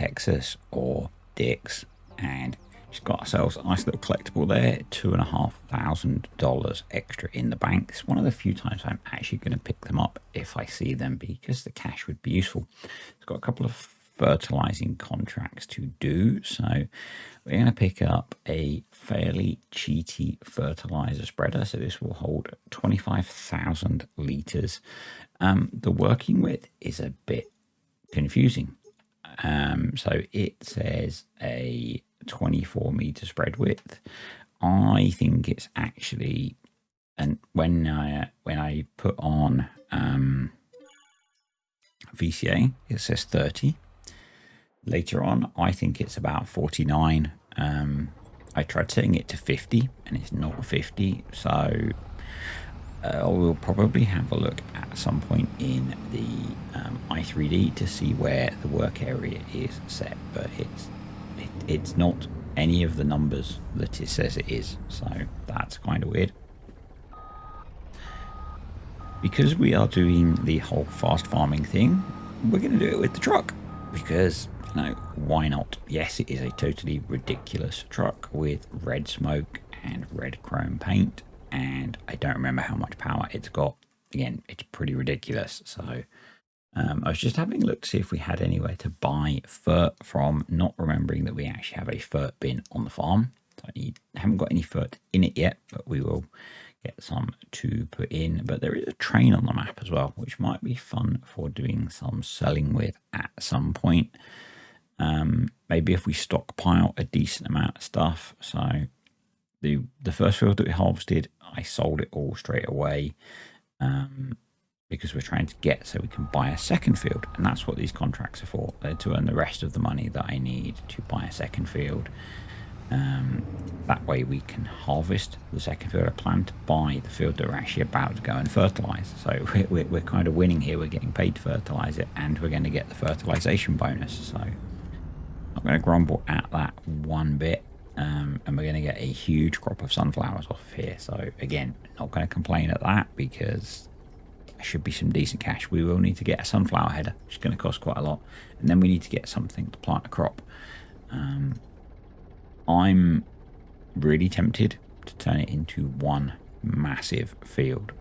Texas or Dick's, and she's got ourselves a nice little collectible there, $2,500 extra in the bank. It's one of the few times I'm actually going to pick them up if I see them, because the cash would be useful. It's got a couple of fertilizing contracts to do, so we're going to pick up a fairly cheaty fertilizer spreader. So this will hold 25,000 liters. The working width is a bit confusing. So it says a 24-meter spread width. I think it's actually, and when I put on VCA, it says 30. Later on, I think it's about 49. I tried setting it to 50, and it's not 50. So we'll probably have a look at some point in the i3D to see where the work area is set, but it's not any of the numbers that it says it is, so that's kind of weird. Because we are doing the whole fast farming thing, we're going to do it with the truck, because, you know, why not? Yes, it is a totally ridiculous truck with red smoke and red chrome paint, and I don't remember how much power it's got. Again, it's pretty ridiculous. So I was just having a look to see if we had anywhere to buy fert from, not remembering that we actually have a fert bin on the farm. So I haven't got any fert in it yet, but we will get some to put in. But there is a train on the map as well, which might be fun for doing some selling with at some point. Maybe if we stockpile a decent amount of stuff. So the first field that we harvested, I sold it all straight away, because we're trying to get so we can buy a second field, and that's what these contracts are for. They're to earn the rest of the money that I need to buy a second field. That way we can harvest the second field. I plan to buy the field that we're actually about to go and fertilize. So we're kind of winning here. We're getting paid to fertilize it, and we're going to get the fertilization bonus. So I'm not going to grumble at that one bit. And we're going to get a huge crop of sunflowers off of here. So again, not going to complain at that, because there should be some decent cash. We will need to get a sunflower header, which is going to cost quite a lot, and then we need to get something to plant a crop. I'm really tempted to turn it into one massive field.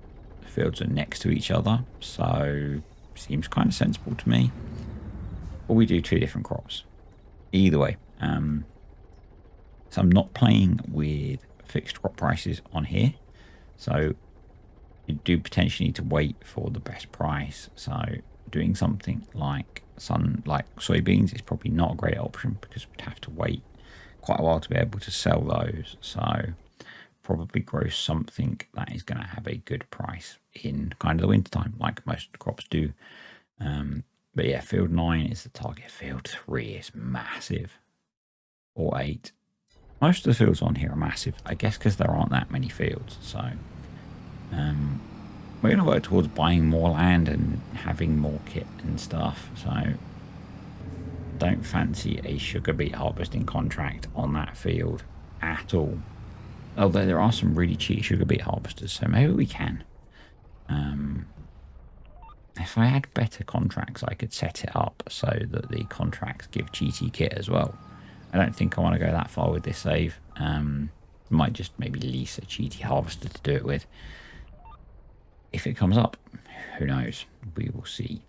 The fields are next to each other, so seems kind of sensible to me. Or we do 2 different crops. Either way. So I'm not playing with fixed crop prices on here. So you do potentially need to wait for the best price. So doing something like soybeans is probably not a great option, because we'd have to wait quite a while to be able to sell those. So probably grow something that is going to have a good price in kind of the wintertime, like most crops do. But yeah, field 9 is the target. Field 3 is massive, or 8. Most of the fields on here are massive, I guess, because there aren't that many fields. So we're going to work towards buying more land and having more kit and stuff. So don't fancy a sugar beet harvesting contract on that field at all. Although there are some really cheap sugar beet harvesters, so maybe we can. If I had better contracts, I could set it up so that the contracts give cheaty kit as well. I don't think I want to go that far with this save. Might just maybe lease a cheaty harvester to do it with. If it comes up, who knows? We will see.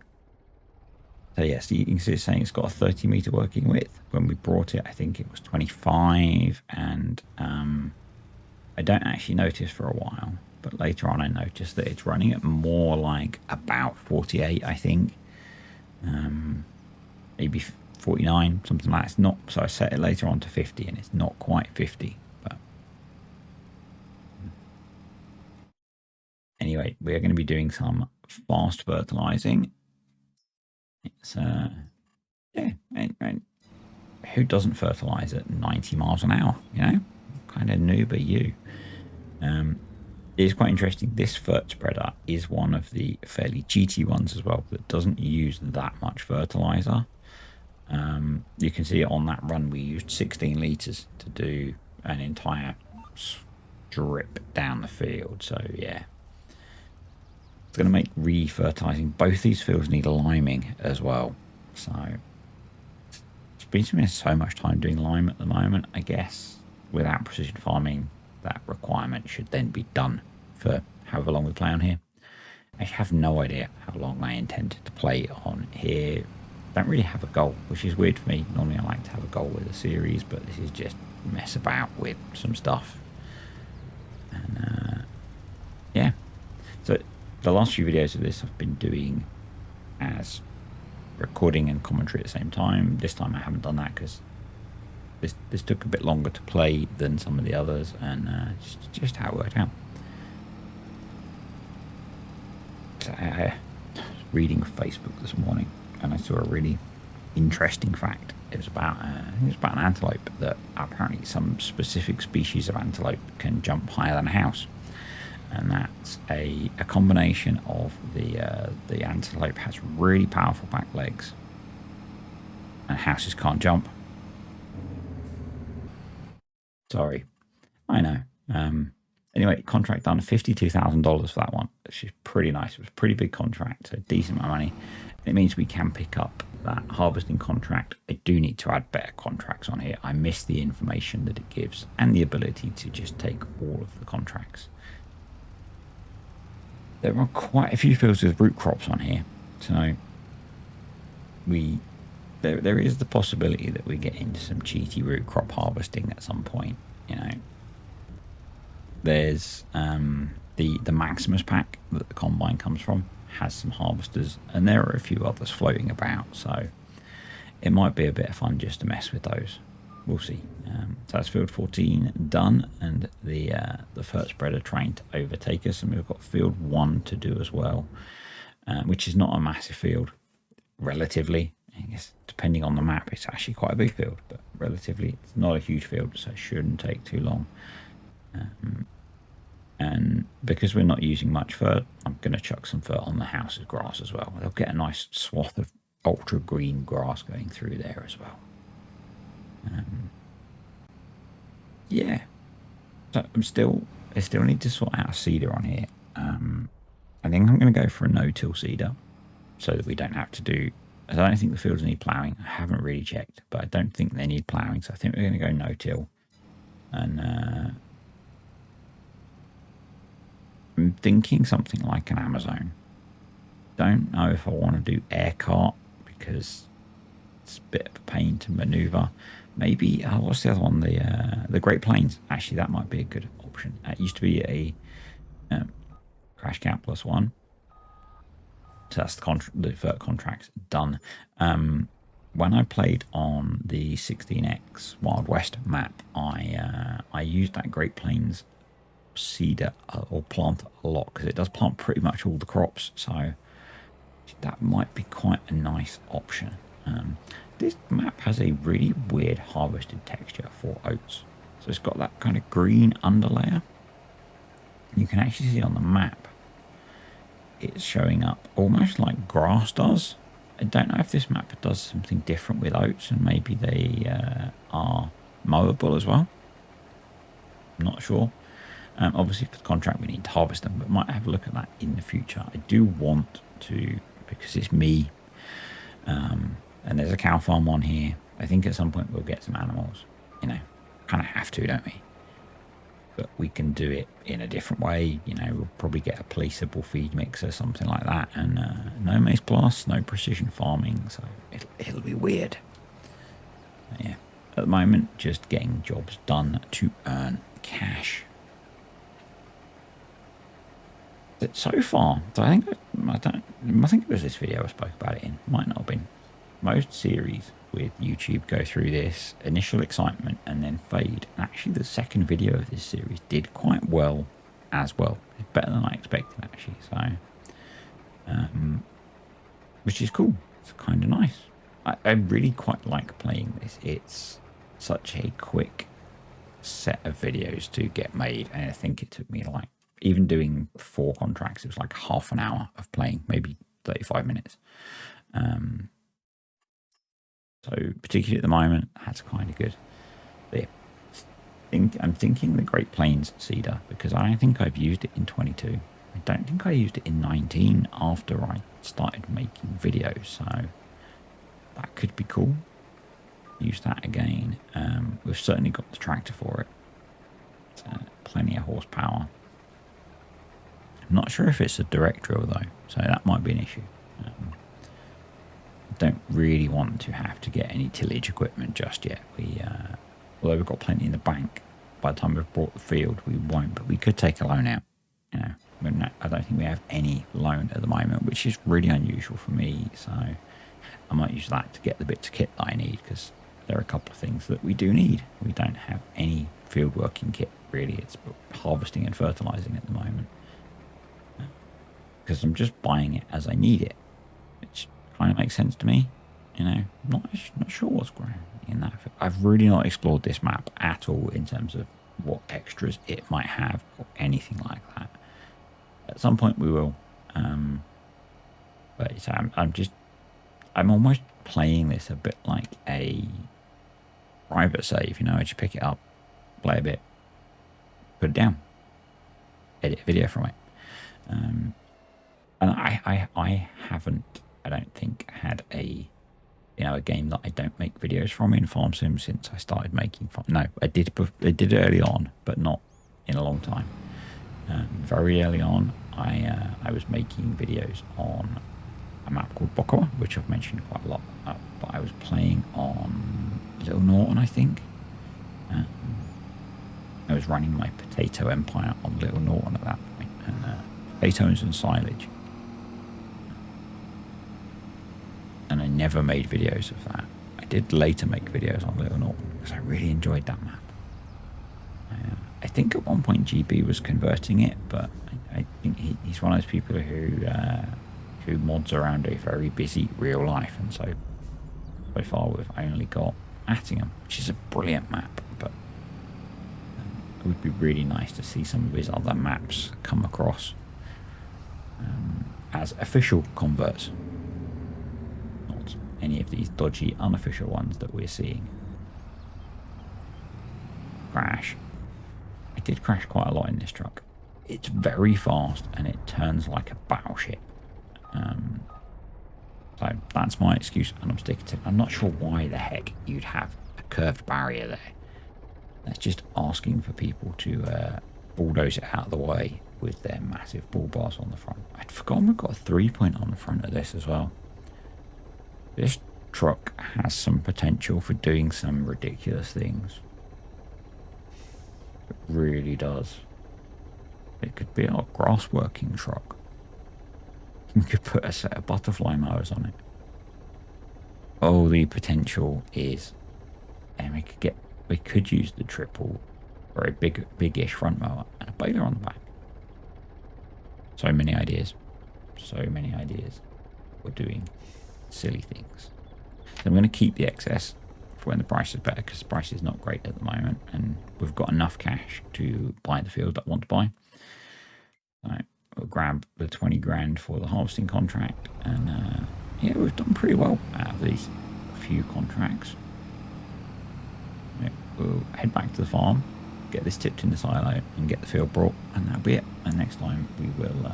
So yes, you can see it's saying it's got a 30-meter working width. When we brought it, I think it was 25, and I don't actually notice for a while, but later on I noticed that it's running at more like about 48, I think. Maybe 49, something like that. It's not, so I set it later on to 50, and it's not quite 50. But anyway, we're going to be doing some fast fertilizing. It's yeah, and who doesn't fertilize at 90 miles an hour? You know, kind of noob are you? It is quite interesting. This fert spreader is one of the fairly cheaty ones as well, that doesn't use that much fertilizer. You can see on that run we used 16 liters to do an entire strip down the field. So yeah, it's going to make re-fertilizing. Both these fields need liming as well, so it's been spending so much time doing lime at the moment. I guess without precision farming, that requirement should then be done for however long we play on here. I have no idea how long I intend to play on here. Don't really have a goal, which is weird for me. Normally I like to have a goal with a series, but this is just mess about with some stuff. And yeah, so the last few videos of this I've been doing as recording and commentary at the same time. This time I haven't done that because this took a bit longer to play than some of the others, and just how it worked out. So I was reading Facebook this morning and I saw a really interesting fact. It was about an antelope, that apparently some specific species of antelope can jump higher than a house, and that's a combination of the antelope has really powerful back legs, and houses can't jump. Sorry, I know. Anyway, contract done, $52,000 for that one, which is pretty nice. It was a pretty big contract, so decent amount of money. It means we can pick up that harvesting contract. I do need to add better contracts on here. I miss the information that it gives and the ability to just take all of the contracts. There are quite a few fields with root crops on here, so there is the possibility that we get into some cheaty root crop harvesting at some point. You know, there's the Maximus pack that the combine comes from has some harvesters, and there are a few others floating about, so it might be a bit of fun just to mess with those. We'll see. So that's field 14 done, and the first spreader trying to overtake us, and we've got field 1 to do as well, which is not a massive field relatively. I guess depending on the map it's actually quite a big field, but relatively it's not a huge field, so it shouldn't take too long. And because we're not using much fur, I'm going to chuck some fur on the house's grass as well. They'll get a nice swath of ultra green grass going through there as well. Yeah, so I still need to sort out a cedar on here. I think I'm going to go for a no-till cedar so that we don't have to do. I don't think the fields need ploughing. I haven't really checked, but I don't think they need ploughing, so I think we're going to go no-till. And I'm thinking something like an Amazon. Don't know if I want to do air cart because it's a bit of a pain to maneuver. Maybe what's the other one? The Great Plains. Actually, that might be a good option. It used to be a crash cap +1. So that's the vert contracts done. When I played on the 16x Wild West map, I used that Great Plains cedar or plant a lot because it does plant pretty much all the crops, so that might be quite a nice option. This map has a really weird harvested texture for oats, so it's got that kind of green underlayer. You can actually see on the map it's showing up almost like grass does. I don't know if this map does something different with oats, and maybe they are mowable as well. I'm not sure. Obviously for the contract we need to harvest them, but might have a look at that in the future. I do want to, because it's me, and there's a cow farm on here. I think at some point we'll get some animals. You know, kind of have to, don't we? But we can do it in a different way. You know, we'll probably get a placeable feed mixer, something like that, and no maize plus, no precision farming, so it'll be weird. But yeah, at the moment just getting jobs done to earn cash. But so far, so I think it was this video I spoke about it in. Might not have been. Most series with YouTube go through this initial excitement and then fade. Actually, the second video of this series did quite well as well. It's better than I expected, actually. So, which is cool. It's kind of nice. I really quite like playing this. It's such a quick set of videos to get made, and I think it took me like, even doing 4 contracts, it was like half an hour of playing, maybe 35 minutes. So particularly at the moment, that's kind of good. But yeah, I'm thinking the Great Plains cedar, because I don't think I've used it in 22. I don't think I used it in 19 after I started making videos, so that could be cool. use that again. We've certainly got the tractor for it. Plenty of horsepower. I'm not sure if it's a direct drill though, so that might be an issue. Don't really want to have to get any tillage equipment just yet. Although we've got plenty in the bank, by the time we've bought the field, we won't. But we could take a loan out. You know, I don't think we have any loan at the moment, which is really unusual for me. So I might use that to get the bits of kit that I need, because there are a couple of things that we do need. We don't have any field working kit really. It's harvesting and fertilizing at the moment, because I'm just buying it as I need it, which kind of makes sense to me. You know, not sure what's growing in that. I've really not explored this map at all in terms of what extras it might have or anything like that. At some point we will, but I'm almost playing this a bit like a private save. You know, I just pick it up, play a bit, put it down, edit a video from it. And I haven't, I don't think, had a game that I don't make videos from in Farm Sim since I started making farm. No, I did it early on, but not in a long time. Very early on, I was making videos on a map called Bokoa, which I've mentioned quite a lot. But I was playing on Little Norton, I think. I was running my potato empire on Little Norton at that point, and potatoes and silage. And I never made videos of that. I did later make videos on Little Norton because I really enjoyed that map. I think at one point GB was converting it, but I think he's one of those people who mods around a very busy real life, and so far we've only got Attingham, which is a brilliant map, but it would be really nice to see some of his other maps come across as official converts. Any of these dodgy unofficial ones that we're seeing. Crash. I did crash quite a lot in this truck. It's very fast and it turns like a battleship. So that's my excuse, and I'm sticking to it. I'm not sure why the heck you'd have a curved barrier there. That's just asking for people to bulldoze it out of the way with their massive bull bars on the front. I'd forgotten we've got a 3-point on the front of this as well. This truck has some potential for doing some ridiculous things. It really does. It could be our grass working truck. We could put a set of butterfly mowers on it. Oh, the potential is, and we could use the triple for a big-ish front mower and a baler on the back. So many ideas. So many ideas. We're doing silly things. So I'm going to keep the excess for when the price is better, because the price is not great at the moment, and we've got enough cash to buy the field that I want to buy. So we'll grab the 20 grand for the harvesting contract, and yeah, we've done pretty well out of these few contracts. We'll head back to the farm, get this tipped in the silo, and get the field brought, and that'll be it. And next time we will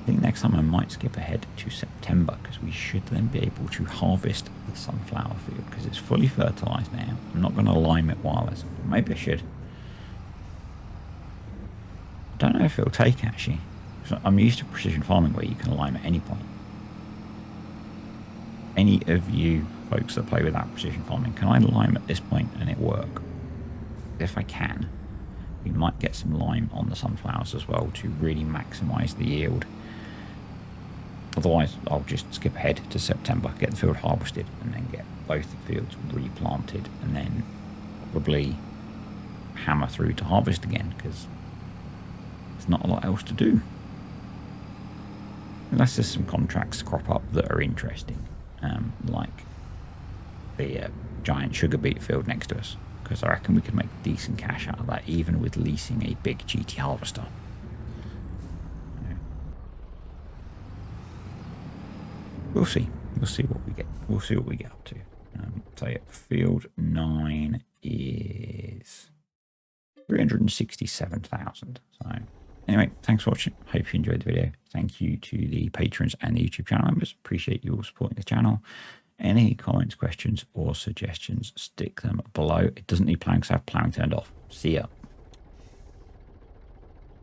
I think next time I might skip ahead to September, because we should then be able to harvest the sunflower field, because it's fully fertilized now. I'm not going to lime it while it's, maybe I should. I don't know if it'll take, actually. I'm used to precision farming where you can lime at any point. Any of you folks that play with that precision farming, can I lime at this point and it work? If I can, we might get some lime on the sunflowers as well to really maximize the yield. Otherwise, I'll just skip ahead to September, get the field harvested, and then get both the fields replanted, and then probably hammer through to harvest again, because there's not a lot else to do. Unless there's some contracts crop up that are interesting, like the giant sugar beet field next to us, because I reckon we could make decent cash out of that, even with leasing a big GT harvester. We'll see. We'll see what we get. We'll see what we get up to. So yeah, field 9 is 367,000. So anyway, thanks for watching. Hope you enjoyed the video. Thank you to the patrons and the YouTube channel members. Appreciate you all supporting the channel. Any comments, questions, or suggestions, stick them below. It doesn't need plowing because I have plowing turned off. See ya.